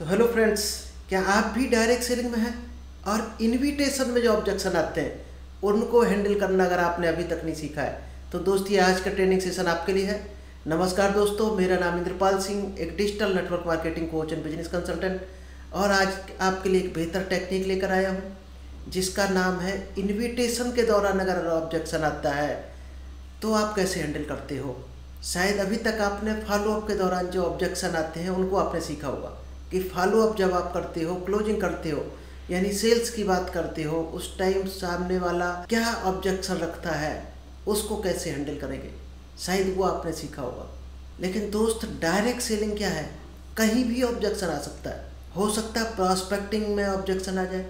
तो hello friends, क्या आप भी डायरेक्ट सेलिंग में हैं और इनविटेशन में जो ऑब्जेक्शन आते हैं उनको हैंडल करना अगर आपने अभी तक नहीं सीखा है तो दोस्त ये आज का ट्रेनिंग सेशन आपके लिए है। नमस्कार दोस्तों, मेरा नाम इंद्रपाल सिंह, एक digital network marketing coach and business consultant, और आज आपके लिए एक बेहतर टेक्निक लेकर आया हूँ जिसका नाम है इनविटेशन के दौरान अगर ऑब्जेक्शन आता है तो आप कैसे हैंडल करते हो। शायद अभी तक आपने फॉलोअप के दौरान जो ऑब्जेक्शन आते हैं उनको आपने सीखा होगा कि फॉलोअप जब आप करते हो, क्लोजिंग करते हो, यानी सेल्स की बात करते हो, उस टाइम सामने वाला क्या ऑब्जेक्शन रखता है उसको कैसे हैंडल करेंगे, शायद वो आपने सीखा होगा। लेकिन दोस्त, डायरेक्ट सेलिंग क्या है? कहीं भी ऑब्जेक्शन आ सकता है। हो सकता है प्रॉस्पेक्टिंग में ऑब्जेक्शन आ जाए,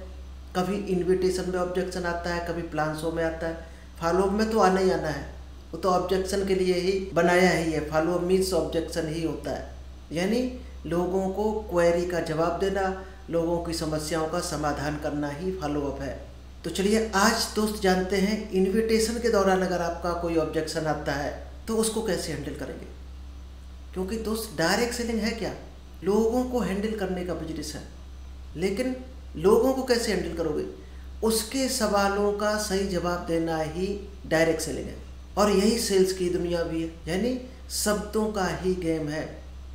कभी इन्विटेशन में ऑब्जेक्शन आता है, कभी प्लान शो में आता है। फॉलोअप में तो आना ही आना है, वो तो ऑब्जेक्शन के लिए ही बनाया ही है। फॉलोअप मीन्स ऑब्जेक्शन ही होता है, यानी लोगों को क्वेरी का जवाब देना, लोगों की समस्याओं का समाधान करना ही फॉलोअप है। तो चलिए आज दोस्त जानते हैं इनविटेशन के दौरान अगर आपका कोई ऑब्जेक्शन आता है तो उसको कैसे हैंडल करेंगे। क्योंकि दोस्त, डायरेक्ट सेलिंग है क्या? लोगों को हैंडल करने का बिजनेस है, लेकिन लोगों को कैसे हैंडल करोगे, उसके सवालों का सही जवाब देना ही डायरेक्ट सेलिंग है। और यही सेल्स की दुनिया भी है, यानी शब्दों का ही गेम है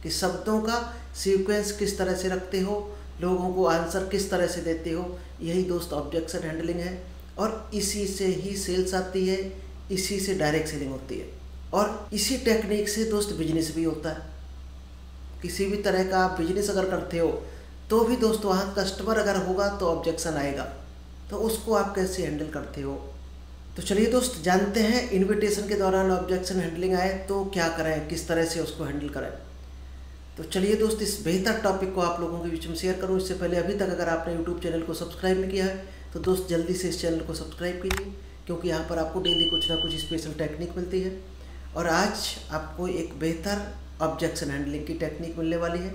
कि शब्दों का सीक्वेंस किस तरह से रखते हो, लोगों को आंसर किस तरह से देते हो। यही दोस्त ऑब्जेक्शन हैंडलिंग है, और इसी से ही सेल्स आती है, इसी से डायरेक्ट सेलिंग होती है, और इसी टेक्निक से दोस्त बिजनेस भी होता है। किसी भी तरह का आप बिजनेस अगर करते हो तो भी दोस्त वहाँ कस्टमर अगर होगा तो ऑब्जेक्शन आएगा, तो उसको आप कैसे हैंडल करते हो। तो चलिए दोस्त जानते हैं इनविटेशन के दौरान ऑब्जेक्शन हैंडलिंग आए तो क्या करें, किस तरह से उसको हैंडल करें। तो चलिए दोस्त, इस बेहतर टॉपिक को आप लोगों के बीच में शेयर करूं। इससे पहले अभी तक अगर आपने यूट्यूब चैनल को सब्सक्राइब नहीं किया है तो दोस्त जल्दी से इस चैनल को सब्सक्राइब कीजिए, क्योंकि यहाँ पर आपको डेली कुछ ना कुछ स्पेशल टेक्निक मिलती है। और आज आपको एक बेहतर ऑब्जेक्शन हैंडलिंग की टेक्निक मिलने वाली है,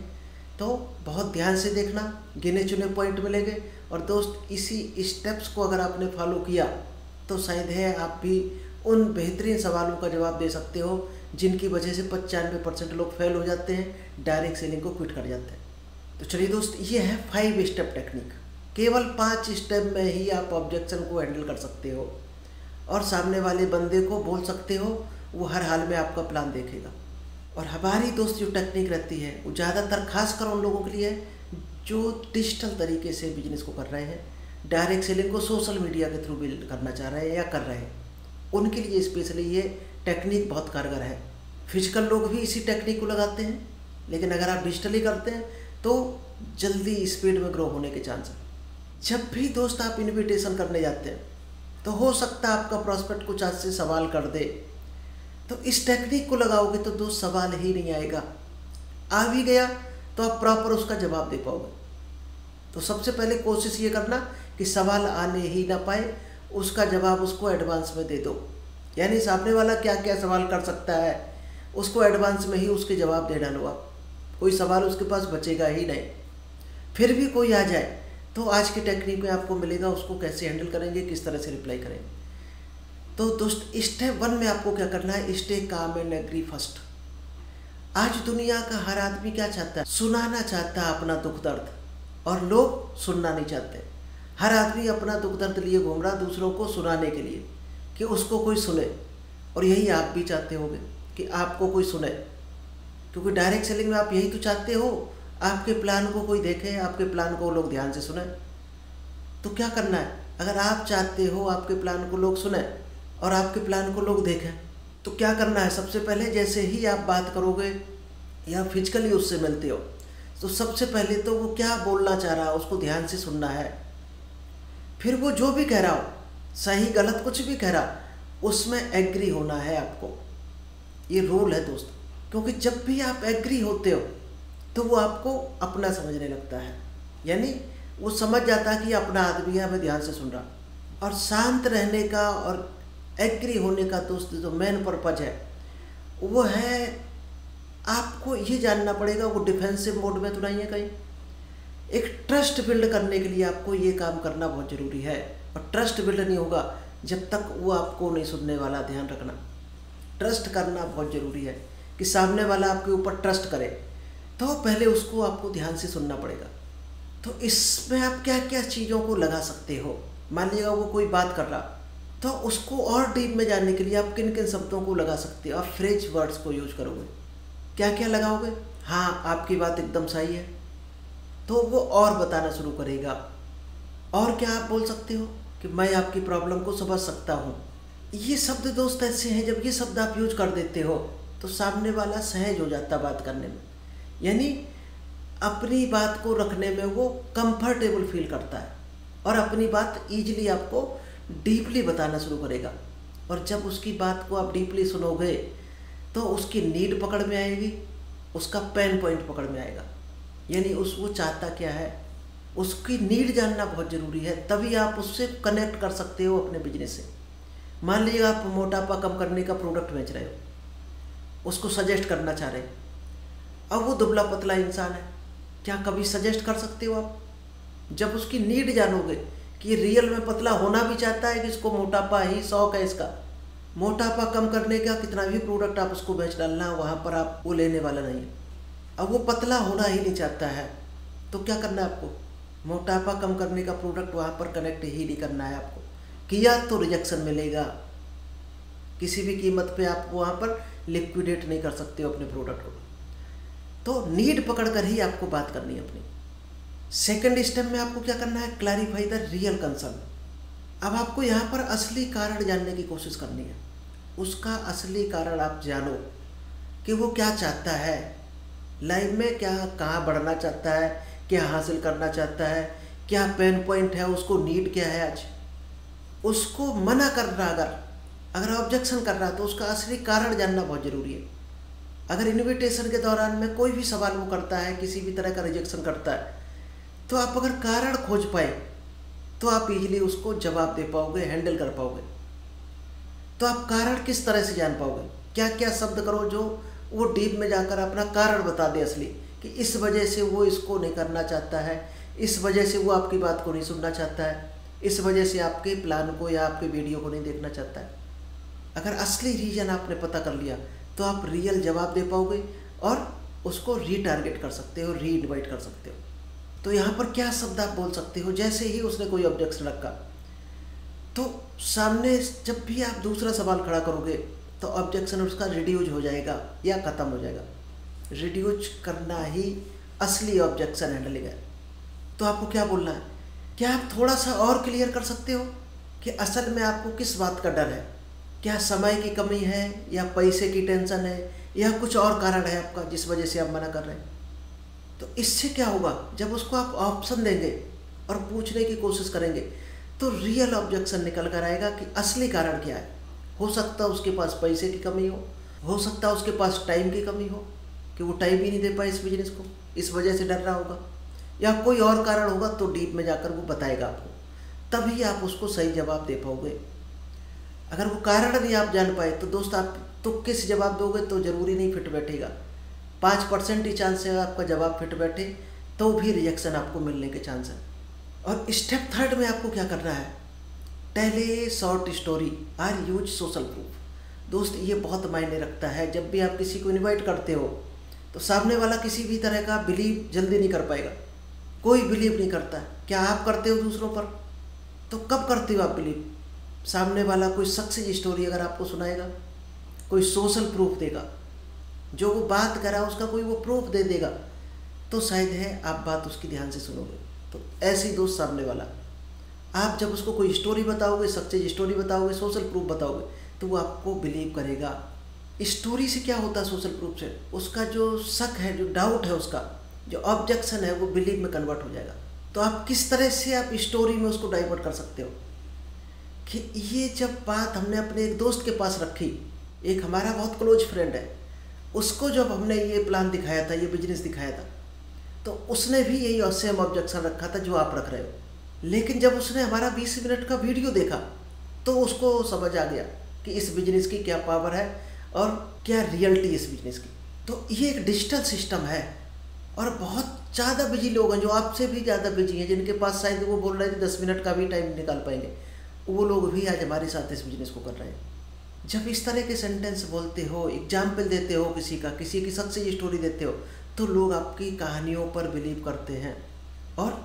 तो बहुत ध्यान से देखना, गिने चुने पॉइंट मिलेंगे। और दोस्त, इसी स्टेप्स को अगर आपने फॉलो किया तो शायद है आप भी उन बेहतरीन सवालों का जवाब दे सकते हो जिनकी वजह से 95% लोग फेल हो जाते हैं, डायरेक्ट सेलिंग को क्विट कर जाते हैं। तो चलिए दोस्त, ये है 5 स्टेप टेक्निक। केवल 5 स्टेप में ही आप ऑब्जेक्शन को हैंडल कर सकते हो और सामने वाले बंदे को बोल सकते हो, वो हर हाल में आपका प्लान देखेगा। और हमारी दोस्त जो टेक्निक रहती है वो ज़्यादातर खासकर उन लोगों के लिए है जो डिजिटल तरीके से बिजनेस को कर रहे हैं, डायरेक्ट सेलिंग को सोशल मीडिया के थ्रू बिल्ड करना चाह रहे हैं या कर रहे हैं, उनके लिए स्पेशली ये टेक्निक बहुत कारगर है। फिजिकल लोग भी इसी टेक्निक को लगाते हैं, लेकिन अगर आप डिजिटली करते हैं तो जल्दी स्पीड में ग्रो होने के चांस है। जब भी दोस्त आप इनविटेशन करने जाते हैं तो हो सकता है आपका प्रॉस्पेक्ट कुछ आज से सवाल कर दे, तो इस टेक्निक को लगाओगे तो दोस्त सवाल ही नहीं आएगा। आ भी गया तो आप प्रॉपर उसका जवाब दे पाओगे। तो सबसे पहले कोशिश ये करना कि सवाल आने ही ना पाए, उसका जवाब उसको एडवांस में दे दो। यानी सामने वाला क्या क्या सवाल कर सकता है उसको एडवांस में ही उसके जवाब दे डालो आप, कोई सवाल उसके पास बचेगा ही नहीं। फिर भी कोई आ जाए तो आज की टेक्निक में आपको मिलेगा उसको कैसे हैंडल करेंगे, किस तरह से रिप्लाई करेंगे। तो दोस्त, स्टेप 1 में आपको क्या करना है, stay calm and agree first. आज दुनिया का हर आदमी क्या चाहता है, सुनाना चाहता है अपना दुख दर्द, और लोग सुनना नहीं चाहते। हर आदमी अपना दुख दर्द लिए घूम रहा दूसरों को सुनाने के लिए कि उसको कोई सुने, और यही आप भी चाहते होगे कि आपको कोई सुने, क्योंकि डायरेक्ट सेलिंग में आप यही तो चाहते हो, आपके प्लान को कोई देखे, आपके प्लान को लोग ध्यान से सुने। तो क्या करना है, अगर आप चाहते हो आपके प्लान को लोग सुने और आपके प्लान को लोग देखें, तो क्या करना है, सबसे पहले जैसे ही आप बात करोगे या फिजिकली उससे मिलते हो तो सबसे पहले तो वो क्या बोलना चाह रहा है उसको ध्यान से सुनना है। फिर वो जो भी कह रहा हो, सही गलत कुछ भी कह रहा, उसमें एग्री होना है आपको। ये रूल है दोस्त, क्योंकि जब भी आप एग्री होते हो तो वो आपको अपना समझने लगता है, यानी वो समझ जाता है कि अपना आदमी है, हमें ध्यान से सुन रहा। और शांत रहने का और एग्री होने का दोस्त जो मेन पर्पज है वो है, आपको ये जानना पड़ेगा वो डिफेंसिव मोड में तो नहीं है कहीं। एक ट्रस्ट बिल्ड करने के लिए आपको ये काम करना बहुत ज़रूरी है, और ट्रस्ट बिल्ड नहीं होगा जब तक वो आपको नहीं सुनने वाला। ध्यान रखना, ट्रस्ट करना बहुत ज़रूरी है कि सामने वाला आपके ऊपर ट्रस्ट करे, तो पहले उसको आपको ध्यान से सुनना पड़ेगा। तो इसमें आप क्या क्या चीज़ों को लगा सकते हो। मान लीजिएगा वो कोई बात कर रहा, तो उसको और डीप में जानने के लिए आप किन किन शब्दों को लगा सकते हो। आप फ्रेज वर्ड्स को यूज करोगे, क्या क्या लगाओगे। हाँ, आपकी बात एकदम सही है, तो वो और बताना शुरू करेगा। और क्या आप बोल सकते हो कि मैं आपकी प्रॉब्लम को समझ सकता हूँ। ये शब्द दोस्त ऐसे हैं, जब ये शब्द आप यूज कर देते हो तो सामने वाला सहज हो जाता बात करने में, यानी अपनी बात को रखने में वो कंफर्टेबल फील करता है और अपनी बात ईजिली आपको डीपली बताना शुरू करेगा। और जब उसकी बात को आप डीपली सुनोगे तो उसकी नीड पकड़ में आएगी, उसका पेन पॉइंट पकड़ में आएगा, यानी वो चाहता क्या है, उसकी नीड जानना बहुत ज़रूरी है। तभी आप उससे कनेक्ट कर सकते हो अपने बिजनेस से। मान लीजिए आप मोटापा कम करने का प्रोडक्ट बेच रहे हो, उसको सजेस्ट करना चाह रहे हो। अब वो दुबला पतला इंसान है, क्या कभी सजेस्ट कर सकते हो आप? जब उसकी नीड जानोगे कि रियल में पतला होना भी चाहता है कि इसको मोटापा ही शौक है, इसका मोटापा कम करने का कितना भी प्रोडक्ट आप उसको बेच डालना, वहाँ पर आप वो लेने वाला नहीं है। अब वो पतला होना ही नहीं चाहता है, तो क्या करना है आपको? मोटापा कम करने का प्रोडक्ट वहाँ पर कनेक्ट ही नहीं करना है आपको। किया तो रिजेक्शन मिलेगा, किसी भी कीमत पे आप वहाँ पर लिक्विडेट नहीं कर सकते हो अपने प्रोडक्ट को। तो नीड पकड़ कर ही आपको बात करनी है अपनी। सेकंड स्टेप में आपको क्या करना है? Clarify the real concern. अब आपको यहाँ पर असली कारण जानने की कोशिश करनी है। उसका असली कारण आप जानो कि वो क्या चाहता है लाइफ में, क्या कहाँ बढ़ना चाहता है, क्या हासिल करना चाहता है, क्या पेन पॉइंट है, उसको नीड क्या है। आज उसको मना कर रहा, अगर ऑब्जेक्शन कर रहा तो उसका असली कारण जानना बहुत ज़रूरी है। अगर इनविटेशन के दौरान में कोई भी सवाल वो करता है, किसी भी तरह का रिजेक्शन करता है, तो आप अगर कारण खोज पाए तो आप इजीली उसको जवाब दे पाओगे, हैंडल कर पाओगे। तो आप कारण किस तरह से जान पाओगे? क्या क्या शब्द करो जो वो डीप में जाकर अपना कारण बता दे असली, कि इस वजह से वो इसको नहीं करना चाहता है, इस वजह से वो आपकी बात को नहीं सुनना चाहता है, इस वजह से आपके प्लान को या आपके वीडियो को नहीं देखना चाहता है। अगर असली रीज़न आपने पता कर लिया तो आप रियल जवाब दे पाओगे और उसको रीटारगेट कर सकते हो, री इन्वाइट कर सकते हो। तो यहाँ पर क्या शब्द आप बोल सकते हो? जैसे ही उसने कोई ऑब्जेक्शन रखा तो सामने जब भी आप दूसरा सवाल खड़ा करोगे तो ऑब्जेक्शन उसका रिड्यूज हो जाएगा या ख़त्म हो जाएगा। रिड्यूज करना ही असली ऑब्जेक्शन हैंडलिंग है। तो आपको क्या बोलना है? क्या आप थोड़ा सा और क्लियर कर सकते हो कि असल में आपको किस बात का डर है? क्या समय की कमी है या पैसे की टेंशन है या कुछ और कारण है आपका जिस वजह से आप मना कर रहे हैं? तो इससे क्या होगा, जब उसको आप ऑप्शन देंगे और पूछने की कोशिश करेंगे तो रियल ऑब्जेक्शन निकल कर आएगा कि असली कारण क्या है। हो सकता है उसके पास पैसे की कमी हो सकता है उसके पास टाइम की कमी हो कि वो टाइम ही नहीं दे पाए इस बिजनेस को, इस वजह से डर रहा होगा, या कोई और कारण होगा। तो डीप में जाकर वो बताएगा आपको, तभी आप उसको सही जवाब दे पाओगे। अगर वो कारण नहीं आप जान पाए तो दोस्त आप तुक्के से जवाब दोगे तो ज़रूरी नहीं फिट बैठेगा। 5% ही चांस है आपका जवाब फिट बैठे, तो भी रिजेक्शन आपको मिलने के चांस है। और स्टेप थर्ड में आपको क्या करना है? Tell a short story or use social proof. दोस्त ये बहुत मायने रखता है। जब भी आप किसी को इनवाइट करते हो तो सामने वाला किसी भी तरह का बिलीव जल्दी नहीं कर पाएगा। कोई बिलीव नहीं करता है। क्या आप करते हो दूसरों पर? तो कब करते हो आप बिलीव? सामने वाला कोई सक्सेस स्टोरी अगर आपको सुनाएगा, कोई सोशल प्रूफ देगा, जो वो बात करा उसका कोई वो प्रूफ दे देगा, तो शायद है आप बात उसकी ध्यान से सुनोगे। तो ऐसे ही दोस्त सामने वाला, आप जब उसको कोई स्टोरी बताओगे, सक्सेस स्टोरी बताओगे, सोशल प्रूफ बताओगे, तो वो आपको बिलीव करेगा। स्टोरी से क्या होता है? सोशल प्रूफ से उसका जो शक है, जो डाउट है, उसका जो ऑब्जेक्शन है, वो बिलीव में कन्वर्ट हो जाएगा। तो आप किस तरह से आप स्टोरी में उसको डाइवर्ट कर सकते हो कि ये जब बात हमने अपने एक दोस्त के पास रखी, एक हमारा बहुत क्लोज फ्रेंड है, उसको जब हमने ये प्लान दिखाया था, ये बिजनेस दिखाया था, तो उसने भी यही सेम ऑब्जेक्शन रखा था जो आप रख रहे हो। लेकिन जब उसने हमारा 20 मिनट का वीडियो देखा तो उसको समझ आ गया कि इस बिजनेस की क्या पावर है और क्या रियलिटी इस बिजनेस की। तो ये एक डिजिटल सिस्टम है और बहुत ज़्यादा बिजी लोग हैं जो आपसे भी ज़्यादा बिजी हैं, जिनके पास शायद वो बोल रहे थे 10 मिनट का भी टाइम निकाल पाएंगे, वो लोग भी आज हमारे साथ इस बिजनेस को कर रहे हैं। जब इस तरह के सेंटेंस बोलते हो, एग्जाम्पल देते हो किसी का, किसी की सक्सेस स्टोरी देते हो, तो लोग आपकी कहानियों पर बिलीव करते हैं और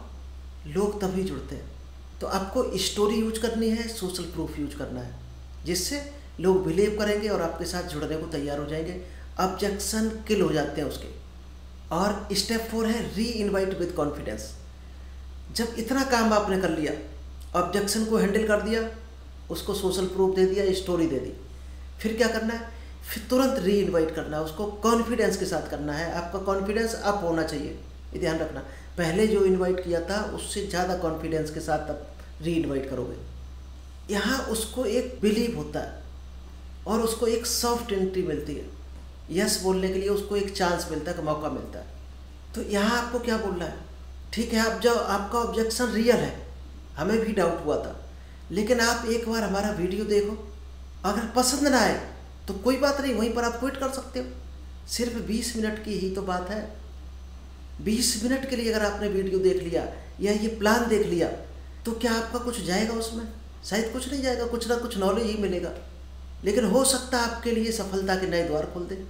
लोग तभी जुड़ते हैं। तो आपको स्टोरी यूज करनी है, सोशल प्रूफ यूज करना है, जिससे लोग बिलीव करेंगे और आपके साथ जुड़ने को तैयार हो जाएंगे। ऑब्जेक्शन किल हो जाते हैं उसके। और स्टेप 4 है री इन्वाइट विद कॉन्फिडेंस। जब इतना काम आपने कर लिया, ऑब्जेक्शन को हैंडल कर दिया, उसको सोशल प्रूफ दे दिया, स्टोरी दे दी, फिर क्या करना है? फिर तुरंत री इन्वाइट करना है, उसको कॉन्फिडेंस के साथ करना है। आपका कॉन्फिडेंस अप होना चाहिए, ये ध्यान रखना। पहले जो इनवाइट किया था उससे ज़्यादा कॉन्फिडेंस के साथ अब री इन्वाइट करोगे। यहाँ उसको एक बिलीव होता है और उसको एक सॉफ्ट एंट्री मिलती है, यस बोलने के लिए उसको एक चांस मिलता है, मौका मिलता है। तो यहाँ आपको क्या बोलना है? ठीक है, आप जो आपका ऑब्जेक्शन रियल है, हमें भी डाउट हुआ था, लेकिन आप एक बार हमारा वीडियो देखो, अगर पसंद ना आए तो कोई बात नहीं, वहीं पर आप क्विट कर सकते हो। सिर्फ 20 मिनट की ही तो बात है। 20 मिनट के लिए अगर आपने वीडियो देख लिया या ये प्लान देख लिया, तो क्या आपका कुछ जाएगा उसमें? शायद कुछ नहीं जाएगा, कुछ ना कुछ नॉलेज ही मिलेगा, लेकिन हो सकता है आपके लिए सफलता के नए द्वार खोल दे।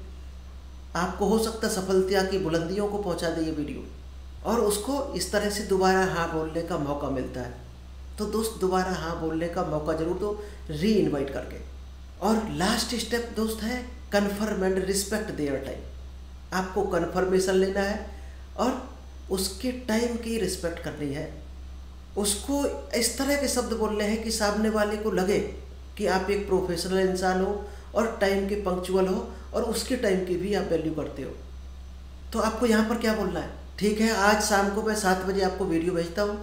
आपको हो सकता है सफलता की बुलंदियों को पहुंचा दे ये वीडियो, और उसको इस तरह से दोबारा हाँ बोलने का मौका मिलता है। तो दोस्त, दोबारा हाँ बोलने का मौका जरूर दो, री इन्वाइट करके। और लास्ट स्टेप दोस्त है confirm and respect their time. आपको कन्फर्मेशन लेना है और उसके टाइम की रिस्पेक्ट करनी है। उसको इस तरह के शब्द बोलने हैं कि सामने वाले को लगे कि आप एक प्रोफेशनल इंसान हो और टाइम के पंक्चुअल हो और उसके टाइम की भी आप वैल्यू करते हो। तो आपको यहाँ पर क्या बोलना है? ठीक है, आज शाम को मैं 7 बजे आपको वीडियो भेजता हूँ,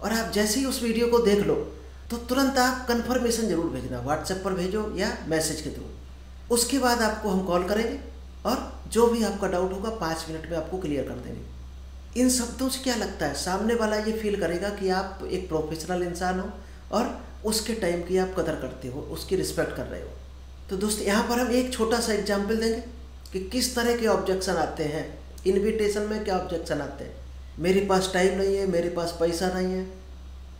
और आप जैसे ही उस वीडियो को देख लो तो तुरंत आप कन्फर्मेशन जरूर भेजना, व्हाट्सएप पर भेजो या मैसेज के थ्रू। उसके बाद आपको हम कॉल करेंगे और जो भी आपका डाउट होगा 5 मिनट में आपको क्लियर कर देंगे। इन शब्दों से क्या लगता है? सामने वाला ये फील करेगा कि आप एक प्रोफेशनल इंसान हो और उसके टाइम की आप कदर करते हो, उसकी रिस्पेक्ट कर रहे हो। तो दोस्त, यहाँ पर हम एक छोटा सा एग्जाम्पल देंगे कि किस तरह के ऑब्जेक्शन आते हैं इनविटेशन में। क्या ऑब्जेक्शन आते हैं? मेरे पास टाइम नहीं है, मेरे पास पैसा नहीं है,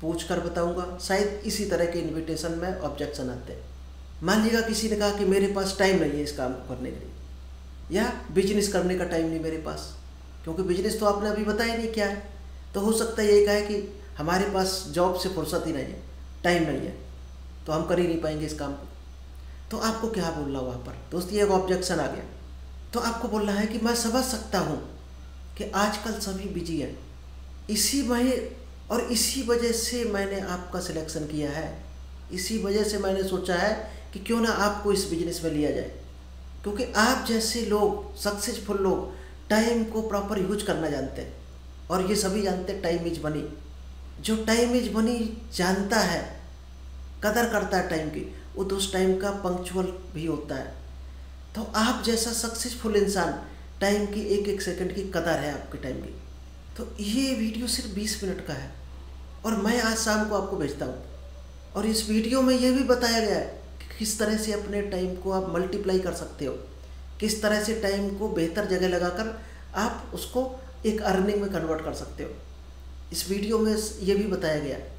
पूछ कर बताऊँगा। शायद इसी तरह के इन्विटेशन में ऑब्जेक्शन आते हैं। मान लीजिएगा किसी ने कहा कि मेरे पास टाइम नहीं है इस काम को करने के लिए, या बिजनेस करने का टाइम नहीं मेरे पास, क्योंकि बिजनेस तो आपने अभी बताया नहीं क्या है। तो हो सकता है ये कहे कि हमारे पास जॉब से फुर्सत ही नहीं है, टाइम नहीं है, तो हम कर ही नहीं पाएंगे इस काम को। तो आपको क्या बोलना वहाँ पर? दोस्त, ये एक ऑब्जेक्शन आ गया। तो आपको बोलना है कि मैं समझ सकता हूँ कि आजकल सभी बिजी हैं, इसी वजह से मैंने आपका सिलेक्शन किया है। इसी वजह से मैंने सोचा है कि क्यों ना आपको इस बिजनेस में लिया जाए, क्योंकि आप जैसे लोग, सक्सेसफुल लोग, टाइम को प्रॉपर यूज करना जानते हैं। और ये सभी जानते हैं टाइम इज मनी। जो टाइम इज मनी जानता है, कदर करता है टाइम की, वो तो उस टाइम का पंक्चुअल भी होता है। तो आप जैसा सक्सेसफुल इंसान, टाइम की एक एक सेकंड की कदर है आपके टाइम की। तो ये वीडियो सिर्फ 20 मिनट का है और मैं आज शाम को आपको भेजता हूँ। और इस वीडियो में ये भी बताया गया है कि किस तरह से अपने टाइम को आप मल्टीप्लाई कर सकते हो, किस तरह से टाइम को बेहतर जगह लगाकर आप उसको एक अर्निंग में कन्वर्ट कर सकते हो। इस वीडियो में ये भी बताया गया है।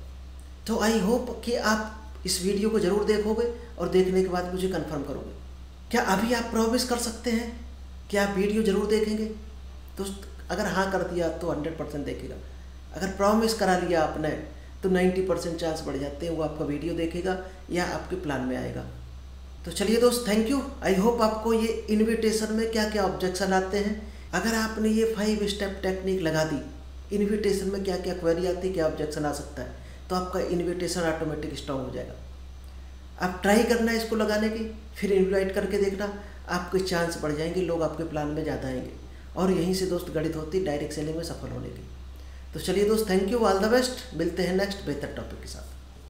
तो आई होप कि आप इस वीडियो को ज़रूर देखोगे और देखने के बाद मुझे कंफर्म करोगे। क्या अभी आप प्रॉमिस कर सकते हैं कि आप वीडियो ज़रूर देखेंगे? तो अगर हाँ कर दिया तो 100% देखेगा। अगर प्रॉमिस करा लिया आपने तो 90% चांस बढ़ जाते हैं वो आपका वीडियो देखेगा या आपके प्लान में आएगा। तो चलिए दोस्त, थैंक यू। आई होप आपको ये इन्विटेशन में क्या क्या ऑब्जेक्शन आते हैं, अगर आपने ये 5 स्टेप टेक्निक लगा दी, इन्विटेशन में क्या क्या क्वेरी आती है, क्या ऑब्जेक्शन आ सकता है, तो आपका इन्विटेशन ऑटोमेटिक स्ट्रॉन्ग हो जाएगा। आप ट्राई करना है इसको लगाने की, फिर इन्वाइट करके देखना, आपके चांस बढ़ जाएंगे, लोग आपके प्लान में ज़्यादा आएंगे। और यहीं से दोस्त गणित होती है डायरेक्ट सेलिंग में सफल होने की। तो चलिए दोस्त, thank you, all the best. मिलते हैं नेक्स्ट बेहतर टॉपिक के साथ।